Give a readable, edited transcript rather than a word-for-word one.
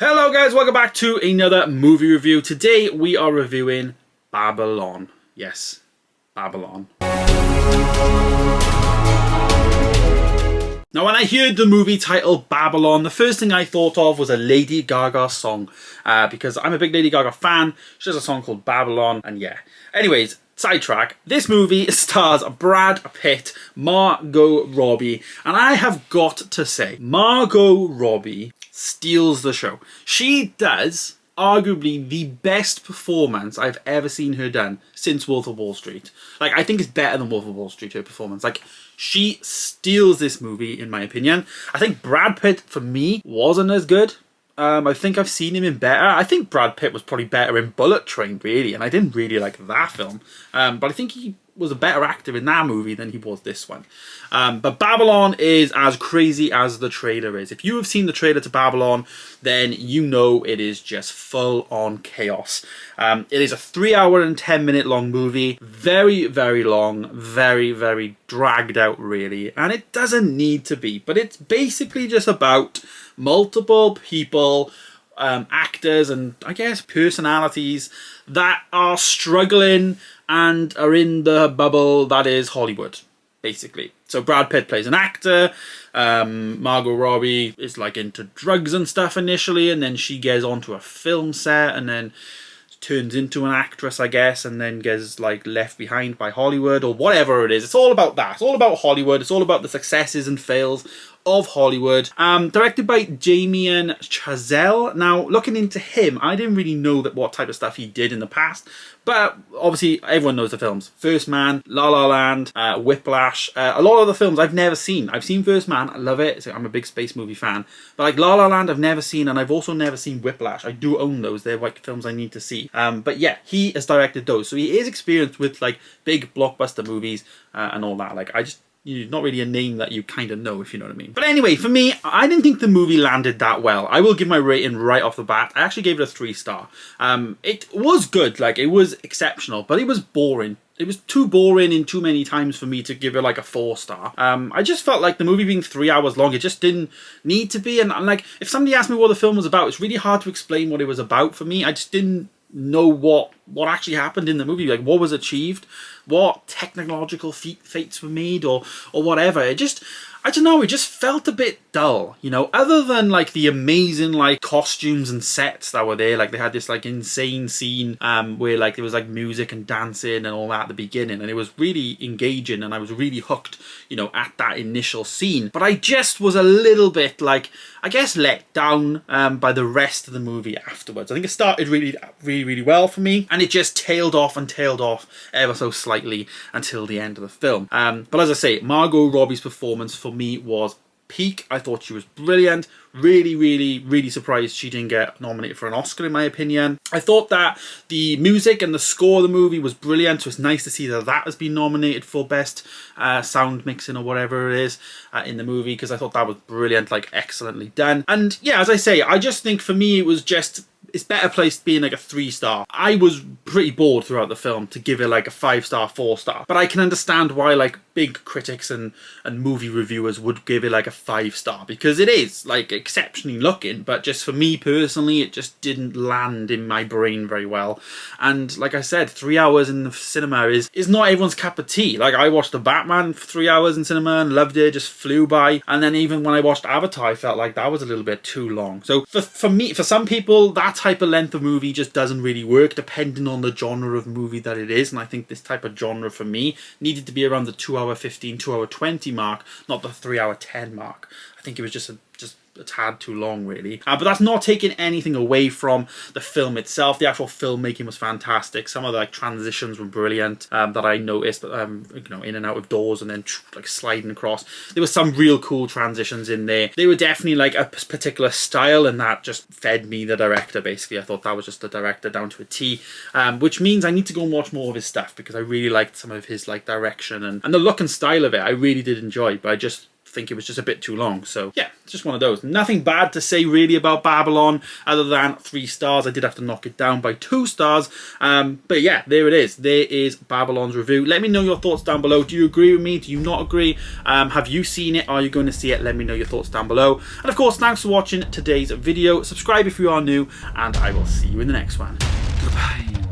Hello guys, welcome back to another movie review. Today we are reviewing Babylon. Yes, Babylon. Now when I heard the movie title Babylon, the first thing I thought of was a Lady Gaga song. Because I'm a big Lady Gaga fan. She has a song called Babylon, and yeah. Anyways, sidetrack. This movie stars Brad Pitt, Margot Robbie, and I have got to say, Margot Robbie steals the show. She does arguably the best performance I've ever seen her done since Wolf of Wall Street. Like, I think it's better than Wolf of Wall Street, her performance. Like, she steals this movie, in my opinion. I think Brad Pitt, for me, wasn't as good. I think I've seen him in better. I think Brad Pitt was probably better in Bullet Train, really, and I didn't really like that film. But I think he was a better actor in that movie than he was this one. But Babylon is as crazy as the trailer is. If you have seen the trailer to Babylon, then you know it is just full-on chaos. It is a 3-hour and 10-minute long movie. Very, very long. Very, very dragged out, really. And it doesn't need to be. But it's basically just about multiple people, actors and I guess personalities that are struggling and are in the bubble that is Hollywood, basically. So Brad Pitt plays an actor, Margot Robbie is like into drugs and stuff initially, and then she gets onto a film set and then turns into an actress, I guess, and then gets like left behind by Hollywood or whatever it is. It's all about that. It's all about Hollywood. It's all about the successes and fails of Hollywood. Directed by Damien Chazelle. Now, looking into him, I didn't really know what type of stuff he did in the past, but obviously everyone knows the films. First Man, La La Land, Whiplash. A lot of the films I've never seen. I've seen First Man, I love it. I'm a big space movie fan. But like La La Land I've never seen, and I've also never seen Whiplash. I do own those. They're like films I need to see. But yeah, he has directed those. So he is experienced with like big blockbuster movies and all that. Like not really a name that you kind of know, if you know what I mean. But anyway, for me, I didn't think the movie landed that well. I will give my rating right off the bat. I actually gave it a 3-star. It was good, like it was exceptional, but it was boring. It was too boring in too many times for me to give it like a 4-star. I just felt like the movie being 3 hours long, it just didn't need to be. And like, if somebody asked me what the film was about, it's really hard to explain what it was about for me. I just didn't know what actually happened in the movie, like what was achieved, what technological feats were made or whatever. I don't know, it just felt a bit dull, you know, other than like the amazing like costumes and sets that were there. Like they had this like insane scene where like there was like music and dancing and all that at the beginning, and it was really engaging and I was really hooked, you know, at that initial scene. But I just was a little bit like, I guess, let down by the rest of the movie afterwards. I think it started really well for me, and it just tailed off ever so slightly until the end of the film. But as I say, Margot Robbie's performance for me was peak. I thought she was brilliant. Really surprised she didn't get nominated for an Oscar, in my opinion. I thought that the music and the score of the movie was brilliant, so it's nice to see that has been nominated for best sound mixing or whatever it is in the movie, because I thought that was brilliant, like excellently done. And yeah, as I say, I just think for me it was just, it's better placed being like a 3-star. I was pretty bored throughout the film to give it like a 5-star, 4-star. But I can understand why like big critics and movie reviewers would give it like a 5-star, because it is like exceptionally looking, but just for me personally, it just didn't land in my brain very well. And like I said, 3 hours in the cinema is not everyone's cup of tea. Like I watched The Batman for 3 hours in cinema and loved it, just flew by. And then even when I watched Avatar, I felt like that was a little bit too long. So for me, for some people, that type of length of movie just doesn't really work, depending on the genre of movie that it is. And I think this type of genre for me needed to be around the 2-hour 15, 2-hour 20 mark, not the 3-hour 10 mark. I think it was just a tad too long, really. But that's not taking anything away from the film itself. The actual filmmaking was fantastic. Some of the like transitions were brilliant that I noticed, you know, in and out of doors and then like sliding across. There were some real cool transitions in there. They were definitely like a particular style, and that just fed me the director, basically. I thought that was just the director down to a T, which means I need to go and watch more of his stuff, because I really liked some of his like direction and the look and style of it. I really did enjoy, but I just think it was just a bit too long. So yeah, it's just one of those. Nothing bad to say really about Babylon other than 3 stars. I did have to knock it down by 2 stars. But yeah, there it is. There is Babylon's review. Let me know your thoughts down below. Do you agree with me? Do you not agree? Have you seen it? Are you going to see it? Let me know your thoughts down below. And of course, thanks for watching today's video. Subscribe if you are new, and I will see you in the next one. Goodbye.